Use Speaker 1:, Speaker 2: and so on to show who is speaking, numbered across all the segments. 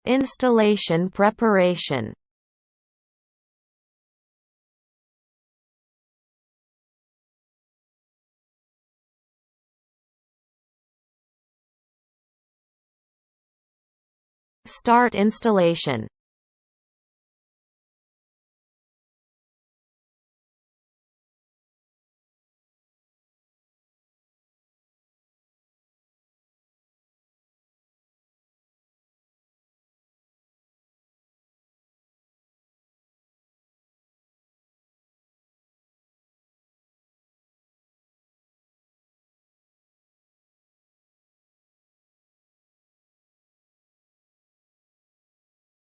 Speaker 1: Installation preparation. Start installation.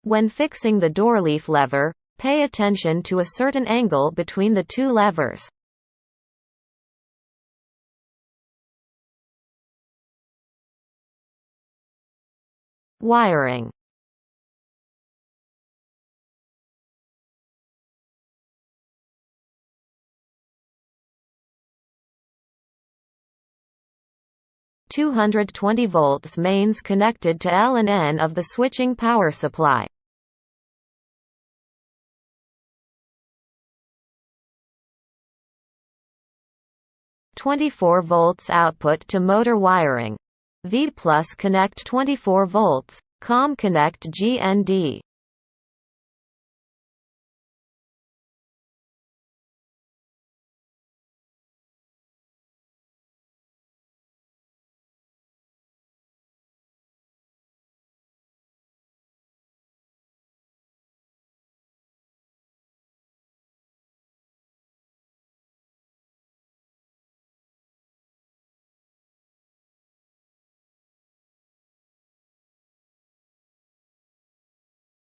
Speaker 1: When fixing the door leaf lever, pay attention to a certain angle between the two levers. Wiring. (220 volts) mains connected to L and N of the switching power supply. (24 volts) output to motor wiring. V+ connect 24 volts, COM connect GND.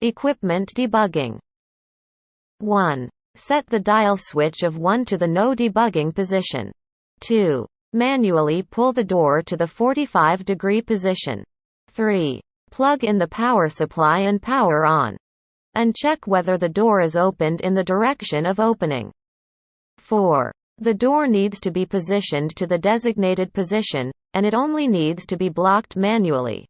Speaker 1: Equipment debugging. 1. Set the dial switch of 1 to the no debugging position. 2. Manually pull the door to the 45-degree position. 3. Plug in the power supply and power on. And check whether the door is opened in the direction of opening. 4. The door needs to be positioned to the designated position, and it only needs to be blocked manually.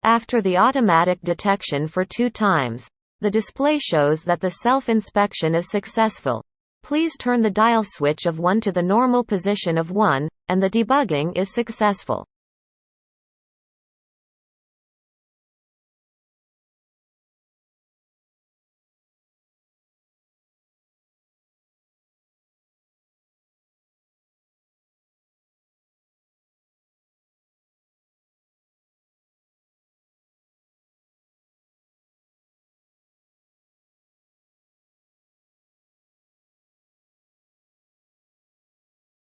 Speaker 1: After the automatic detection for 2 times, the display shows that the self-inspection is successful. Please turn the dial switch of 1 to the normal position of 1, and the debugging is successful.